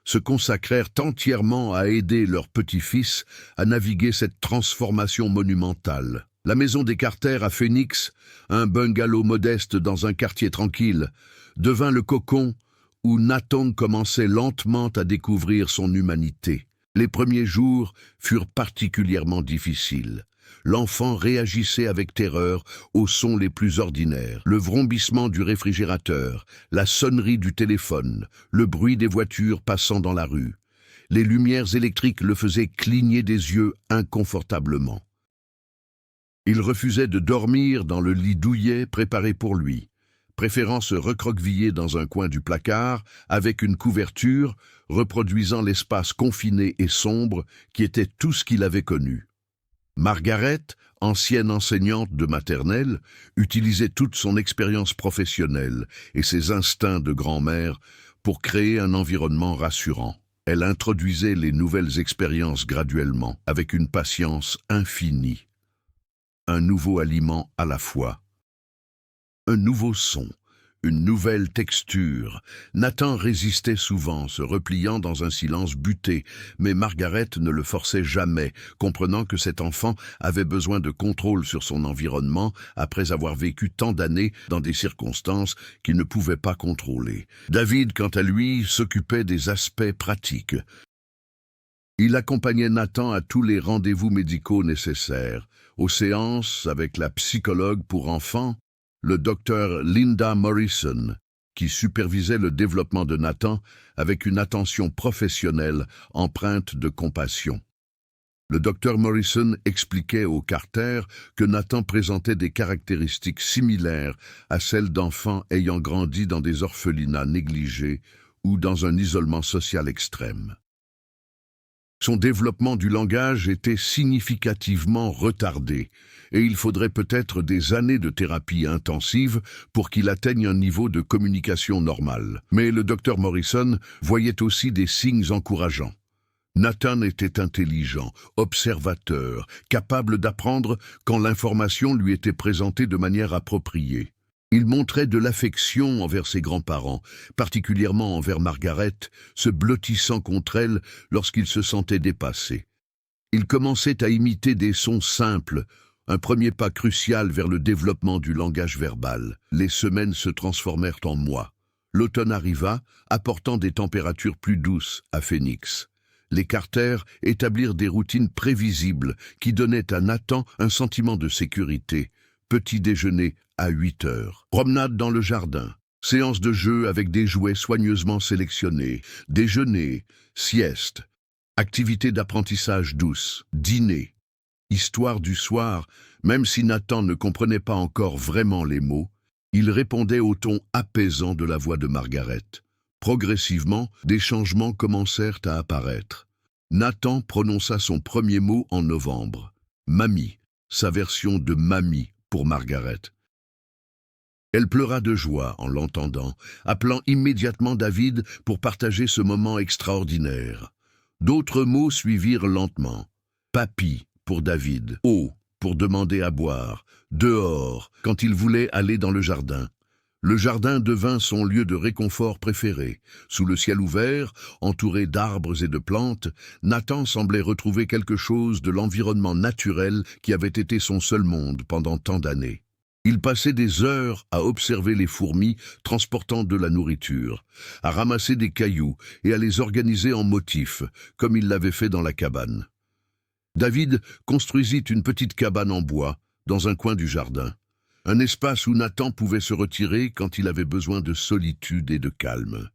se consacrèrent entièrement à aider leur petit-fils à naviguer cette transformation monumentale. La maison des Carter à Phoenix, un bungalow modeste dans un quartier tranquille, devint le cocon où Nathan commençait lentement à découvrir son humanité. Les premiers jours furent particulièrement difficiles. L'enfant réagissait avec terreur aux sons les plus ordinaires. Le vrombissement du réfrigérateur, la sonnerie du téléphone, le bruit des voitures passant dans la rue. Les lumières électriques le faisaient cligner des yeux inconfortablement. Il refusait de dormir dans le lit douillet préparé pour lui, préférant se recroqueviller dans un coin du placard avec une couverture reproduisant l'espace confiné et sombre qui était tout ce qu'il avait connu. Margaret, ancienne enseignante de maternelle, utilisait toute son expérience professionnelle et ses instincts de grand-mère pour créer un environnement rassurant. Elle introduisait les nouvelles expériences graduellement, avec une patience infinie. Un nouveau aliment à la fois. Un nouveau son, une nouvelle texture. Nathan résistait souvent, se repliant dans un silence buté, mais Margaret ne le forçait jamais, comprenant que cet enfant avait besoin de contrôle sur son environnement après avoir vécu tant d'années dans des circonstances qu'il ne pouvait pas contrôler. David, quant à lui, s'occupait des aspects pratiques. Il accompagnait Nathan à tous les rendez-vous médicaux nécessaires, aux séances avec la psychologue pour enfants, le docteur Linda Morrison, qui supervisait le développement de Nathan avec une attention professionnelle empreinte de compassion. Le docteur Morrison expliquait aux Carter que Nathan présentait des caractéristiques similaires à celles d'enfants ayant grandi dans des orphelinats négligés ou dans un isolement social extrême. Son développement du langage était significativement retardé, et il faudrait peut-être des années de thérapie intensive pour qu'il atteigne un niveau de communication normal. Mais le docteur Morrison voyait aussi des signes encourageants. Nathan était intelligent, observateur, capable d'apprendre quand l'information lui était présentée de manière appropriée. Il montrait de l'affection envers ses grands-parents, particulièrement envers Margaret, se blottissant contre elle lorsqu'il se sentait dépassé. Il commençait à imiter des sons simples, un premier pas crucial vers le développement du langage verbal. Les semaines se transformèrent en mois. L'automne arriva, apportant des températures plus douces à Phoenix. Les Carter établirent des routines prévisibles qui donnaient à Nathan un sentiment de sécurité. Petit déjeuner à 8 heures. Promenade dans le jardin. Séance de jeu avec des jouets soigneusement sélectionnés. Déjeuner, sieste. Activité d'apprentissage douce. Dîner. Histoire du soir, même si Nathan ne comprenait pas encore vraiment les mots, il répondait au ton apaisant de la voix de Margaret. Progressivement, des changements commencèrent à apparaître. Nathan prononça son premier mot en novembre. Mamie, sa version de mamie pour Margaret. Elle pleura de joie en l'entendant, appelant immédiatement David pour partager ce moment extraordinaire. D'autres mots suivirent lentement. Papy pour David, eau pour demander à boire, dehors quand il voulait aller dans le jardin. Le jardin devint son lieu de réconfort préféré. Sous le ciel ouvert, entouré d'arbres et de plantes, Nathan semblait retrouver quelque chose de l'environnement naturel qui avait été son seul monde pendant tant d'années. Il passait des heures à observer les fourmis transportant de la nourriture, à ramasser des cailloux et à les organiser en motifs, comme il l'avait fait dans la cabane. David construisit une petite cabane en bois, dans un coin du jardin. Un espace où Nathan pouvait se retirer quand il avait besoin de solitude et de calme.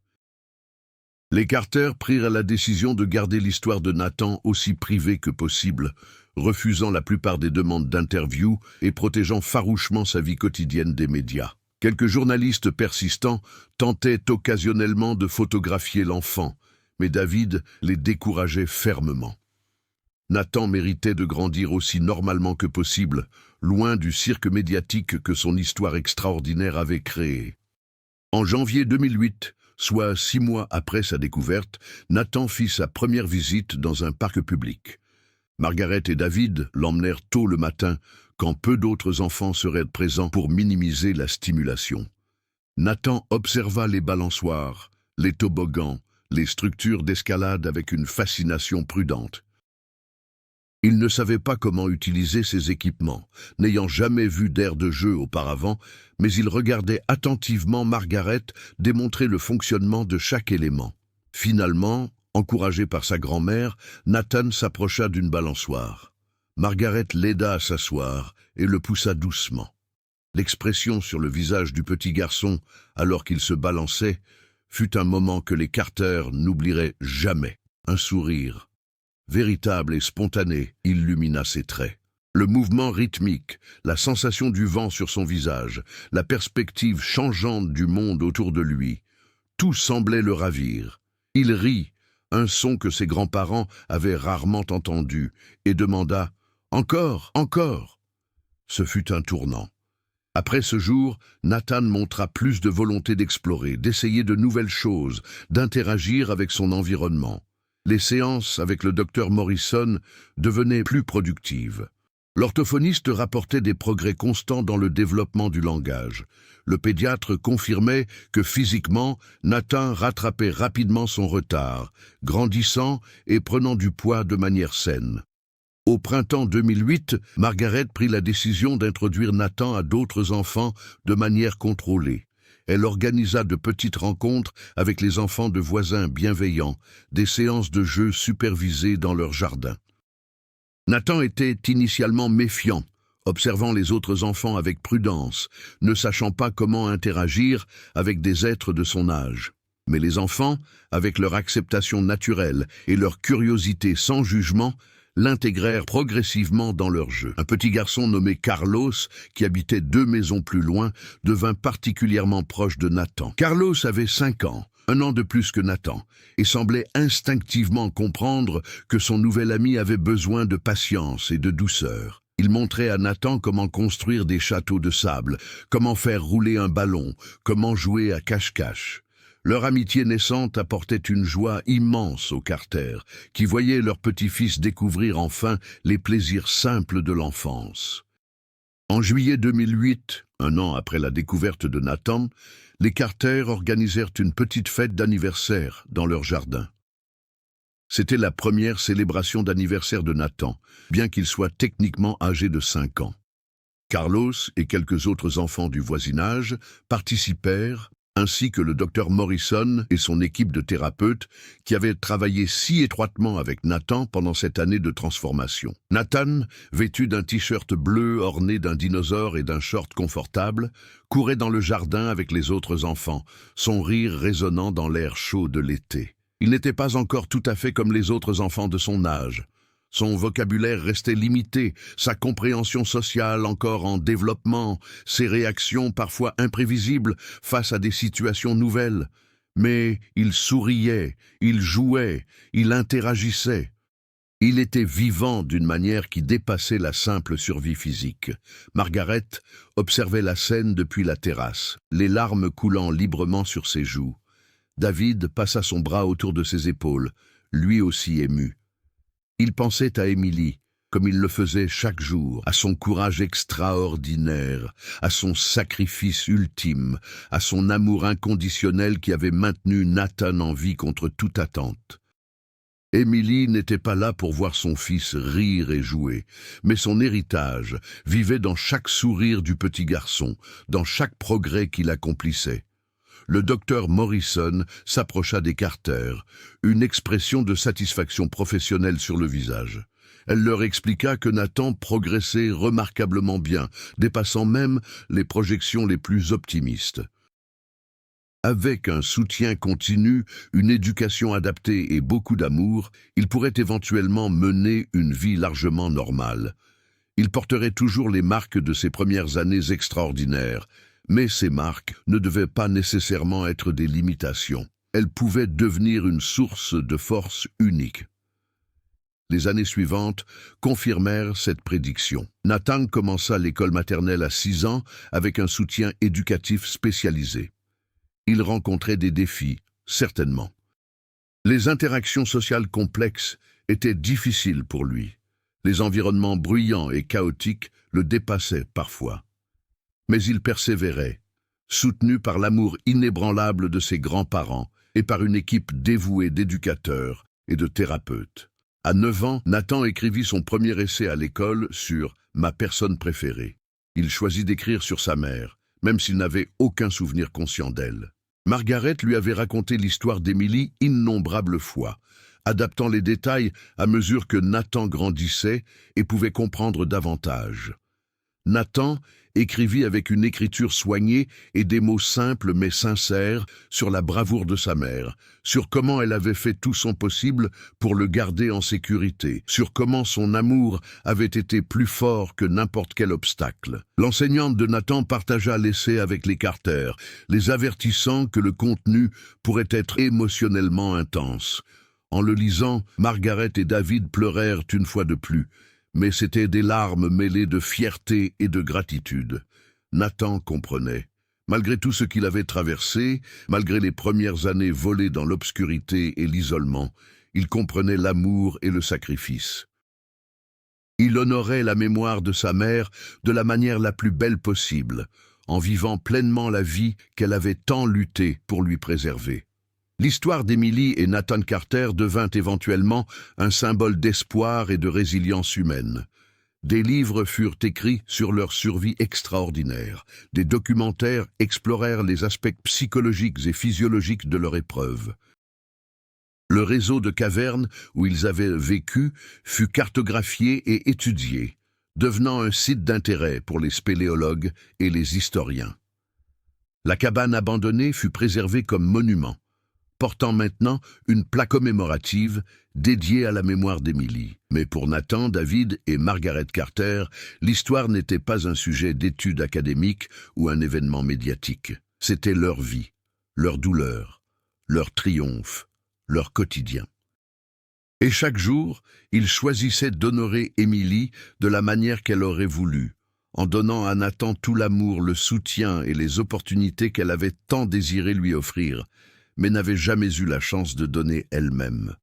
Les Carter prirent la décision de garder l'histoire de Nathan aussi privée que possible, refusant la plupart des demandes d'interview et protégeant farouchement sa vie quotidienne des médias. Quelques journalistes persistants tentaient occasionnellement de photographier l'enfant, mais David les décourageait fermement. Nathan méritait de grandir aussi normalement que possible, loin du cirque médiatique que son histoire extraordinaire avait créé. En janvier 2008, soit 6 mois après sa découverte, Nathan fit sa première visite dans un parc public. Margaret et David l'emmenèrent tôt le matin, quand peu d'autres enfants seraient présents pour minimiser la stimulation. Nathan observa les balançoires, les toboggans, les structures d'escalade avec une fascination prudente. Il ne savait pas comment utiliser ces équipements, n'ayant jamais vu d'aire de jeu auparavant, mais il regardait attentivement Margaret démontrer le fonctionnement de chaque élément. Finalement, encouragé par sa grand-mère, Nathan s'approcha d'une balançoire. Margaret l'aida à s'asseoir et le poussa doucement. L'expression sur le visage du petit garçon, alors qu'il se balançait, fut un moment que les Carter n'oublieraient jamais. Un sourire, véritable et spontané, illumina ses traits. Le mouvement rythmique, la sensation du vent sur son visage, la perspective changeante du monde autour de lui, tout semblait le ravir. Il rit, un son que ses grands-parents avaient rarement entendu, et demanda « Encore, encore !» Ce fut un tournant. Après ce jour, Nathan montra plus de volonté d'explorer, d'essayer de nouvelles choses, d'interagir avec son environnement. Les séances avec le docteur Morrison devenaient plus productives. L'orthophoniste rapportait des progrès constants dans le développement du langage. Le pédiatre confirmait que physiquement, Nathan rattrapait rapidement son retard, grandissant et prenant du poids de manière saine. Au printemps 2008, Margaret prit la décision d'introduire Nathan à d'autres enfants de manière contrôlée. Elle organisa de petites rencontres avec les enfants de voisins bienveillants, des séances de jeux supervisées dans leur jardin. Nathan était initialement méfiant, observant les autres enfants avec prudence, ne sachant pas comment interagir avec des êtres de son âge. Mais les enfants, avec leur acceptation naturelle et leur curiosité sans jugement, l'intégrèrent progressivement dans leur jeu. Un petit garçon nommé Carlos, qui habitait 2 maisons plus loin, devint particulièrement proche de Nathan. Carlos avait 5 ans, 1 an de plus que Nathan, et semblait instinctivement comprendre que son nouvel ami avait besoin de patience et de douceur. Il montrait à Nathan comment construire des châteaux de sable, comment faire rouler un ballon, comment jouer à cache-cache. Leur amitié naissante apportait une joie immense aux Carter, qui voyaient leur petit-fils découvrir enfin les plaisirs simples de l'enfance. En juillet 2008, un an après la découverte de Nathan, les Carter organisèrent une petite fête d'anniversaire dans leur jardin. C'était la première célébration d'anniversaire de Nathan, bien qu'il soit techniquement âgé de 5 ans. Carlos et quelques autres enfants du voisinage participèrent, ainsi que le docteur Morrison et son équipe de thérapeutes qui avaient travaillé si étroitement avec Nathan pendant cette année de transformation. Nathan, vêtu d'un t-shirt bleu orné d'un dinosaure et d'un short confortable, courait dans le jardin avec les autres enfants, son rire résonnant dans l'air chaud de l'été. Il n'était pas encore tout à fait comme les autres enfants de son âge. Son vocabulaire restait limité, sa compréhension sociale encore en développement, ses réactions parfois imprévisibles face à des situations nouvelles. Mais il souriait, il jouait, il interagissait. Il était vivant d'une manière qui dépassait la simple survie physique. Margaret observait la scène depuis la terrasse, les larmes coulant librement sur ses joues. David passa son bras autour de ses épaules, lui aussi ému. Il pensait à Emily, comme il le faisait chaque jour, à son courage extraordinaire, à son sacrifice ultime, à son amour inconditionnel qui avait maintenu Nathan en vie contre toute attente. Emily n'était pas là pour voir son fils rire et jouer, mais son héritage vivait dans chaque sourire du petit garçon, dans chaque progrès qu'il accomplissait. Le docteur Morrison s'approcha des Carter, une expression de satisfaction professionnelle sur le visage. Elle leur expliqua que Nathan progressait remarquablement bien, dépassant même les projections les plus optimistes. Avec un soutien continu, une éducation adaptée et beaucoup d'amour, il pourrait éventuellement mener une vie largement normale. Il porterait toujours les marques de ses premières années extraordinaires, mais ces marques ne devaient pas nécessairement être des limitations. Elles pouvaient devenir une source de force unique. Les années suivantes confirmèrent cette prédiction. Nathan commença l'école maternelle à 6 ans avec un soutien éducatif spécialisé. Il rencontrait des défis, certainement. Les interactions sociales complexes étaient difficiles pour lui. Les environnements bruyants et chaotiques le dépassaient parfois. Mais il persévérait, soutenu par l'amour inébranlable de ses grands-parents et par une équipe dévouée d'éducateurs et de thérapeutes. À 9 ans, Nathan écrivit son premier essai à l'école sur « Ma personne préférée ». Il choisit d'écrire sur sa mère, même s'il n'avait aucun souvenir conscient d'elle. Margaret lui avait raconté l'histoire d'Emily innombrables fois, adaptant les détails à mesure que Nathan grandissait et pouvait comprendre davantage. Nathan écrivit avec une écriture soignée et des mots simples mais sincères sur la bravoure de sa mère, sur comment elle avait fait tout son possible pour le garder en sécurité, sur comment son amour avait été plus fort que n'importe quel obstacle. L'enseignante de Nathan partagea l'essai avec les Carter, les avertissant que le contenu pourrait être émotionnellement intense. En le lisant, Margaret et David pleurèrent une fois de plus, mais c'étaient des larmes mêlées de fierté et de gratitude. Nathan comprenait. Malgré tout ce qu'il avait traversé, malgré les premières années volées dans l'obscurité et l'isolement, il comprenait l'amour et le sacrifice. Il honorait la mémoire de sa mère de la manière la plus belle possible, en vivant pleinement la vie qu'elle avait tant lutté pour lui préserver. L'histoire d'Emily et Nathan Carter devint éventuellement un symbole d'espoir et de résilience humaine. Des livres furent écrits sur leur survie extraordinaire. Des documentaires explorèrent les aspects psychologiques et physiologiques de leur épreuve. Le réseau de cavernes où ils avaient vécu fut cartographié et étudié, devenant un site d'intérêt pour les spéléologues et les historiens. La cabane abandonnée fut préservée comme monument, portant maintenant une plaque commémorative dédiée à la mémoire d'Emily. Mais pour Nathan, David et Margaret Carter, l'histoire n'était pas un sujet d'étude académique ou un événement médiatique. C'était leur vie, leur douleur, leur triomphe, leur quotidien. Et chaque jour, ils choisissaient d'honorer Emily de la manière qu'elle aurait voulu, en donnant à Nathan tout l'amour, le soutien et les opportunités qu'elle avait tant désiré lui offrir, mais n'avait jamais eu la chance de donner elle-même.